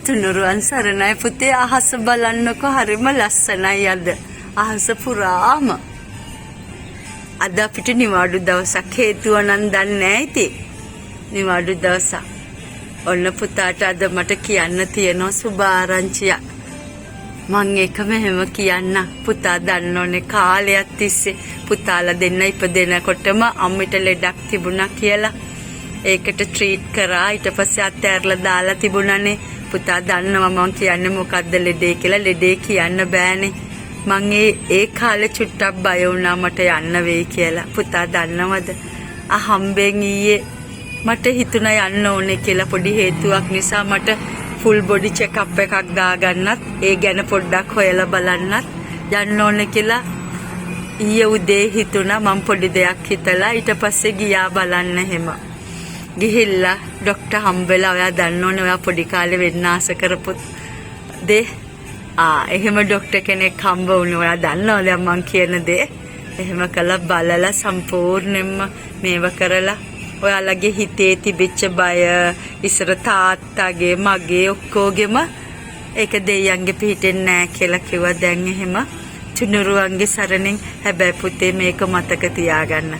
තුනුරුවන් සරණයි පුතේ. අහස බලන්නකෝ හරිම ලස්සනයි අද. අහස පුරාම. අද අපිට නිවාඩු දවසක්. හේතුව නම් දන්නේ නැහැ ඉතින්. නිවාඩු දවසක්. ඔන්න පුතාට අද මට කියන්න තියෙනවා සුභාරංචියක්. මං ඒක මෙහෙම කියන්න. පුතා දන්නෝනේ කාලයක් තිස්සේ පුතාලා දෙන්න ඉපදෙනකොටම අම්මිට ලෙඩක් තිබුණා කියලා. ඒකට ට්‍රීට් කරා. ඊට පස්සේ අතෑරලා දාලා තිබුණානේ. පුතා දන්නවා මං කියන්නේ මොකද්ද ලෙඩේ කියලා. ලෙඩේ කියන්න බෑනේ. මං ඒ කාලේ චුට්ටක් බය වුණා මට යන්න වෙයි කියලා. පුතා දන්නවද? හම්බෙන් ඊයේ මට හිතුණා යන්න ඕනේ කියලා. පොඩි හේතුවක් නිසා මට ෆුල් බොඩි චෙක්අප් එකක් දාගන්නත් ඒ ගැන පොඩ්ඩක් හොයලා බලන්නත් යන්න ඕනේ කියලා ඊයේ උදේ හිතුණා. මං පොඩි දෙයක් හිතලා ඊට පස්සේ ගියා බලන්න එහෙම. ගිහිල්ලා ડોක්ටර් හම්බෙලා ඔයා දන්නෝනේ ඔයා පොඩි කාලේ වෙන්න ආස කරපු දේ. එහෙම ડોක්ටර් කෙනෙක් හම්බ වුණේ. ඔයා දන්නවද මං කියන දේ? එහෙම කළා බලලා සම්පූර්ණයෙන්ම මේව කරලා ඔයාලගේ හිතේ තිබිච්ච බය ඉස්සර තාත්තගේ මගේ ඔක්කොගෙම ඒක දෙයියන්ගේ පිටින් නෑ කියලා කිව්වා. දැන් එහෙම තුනුරුවන්ගේ සරණෙන්. හැබැයි පුතේ මේක මතක තියාගන්න.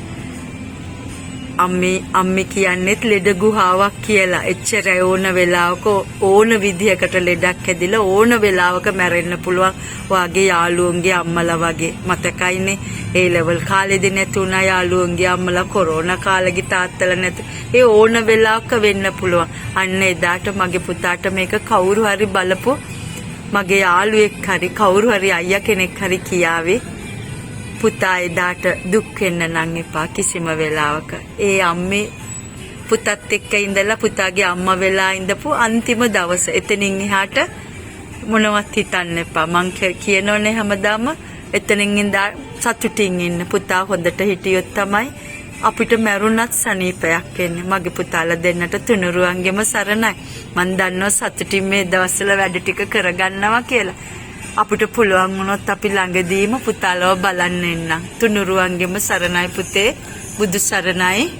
අම්මි කියන්නේත් ලෙඩ ගුහාවක් කියලා. එච්චර ඕන වෙලාවක ඕන විදිහකට ලෙඩක් හැදිලා ඕන වෙලාවක මැරෙන්න පුළුවන්. ඔයාගේ යාළුවන්ගේ අම්මලා වගේ මතකයිනේ. ඒ ලෙවල් කාලෙදී නැතුණා යාළුවන්ගේ අම්මලා කොරෝනා කාලෙගේ තාත්තලා නැතු. ඒ ඕන වෙලාවක වෙන්න පුළුවන්. අන්න එදාට මගේ පුතාට මේක කවුරු හරි බලපු මගේ යාළුවෙක් හරි කවුරු හරි අයියා කෙනෙක් හරි කියාවේ. පුතා එදාට දුක් වෙන්න නම් එපා කිසිම වෙලාවක. ඒ අම්මේ පුතත් එක්ක ඉඳලා පුතාගේ අම්මා වෙලා ඉඳපු අන්තිම දවස. එතනින් එහාට මොනවත් හිතන්න එපා. මං කියනෝනේ හැමදාම එතනින් ඉඳලා සතුටින් ඉන්න. පුතා හොඳට හිටියොත් තමයි අපිට මැරුණත් සනීපයක් එන්නේ. මගේ පුතාලා දෙන්නට තුනුරුවන්ගෙම සරණයි. මං දන්නවා සතුටින් මේ දවස්වල වැඩ ටික කරගන්නවා කියලා. අපිට පුළුවන් වුණොත් අපි ළඟදීම පුතාලව බලන්න එන්නම්. තුනුරුවන්ගෙම සරණයි පුතේ. බුදු සරණයි.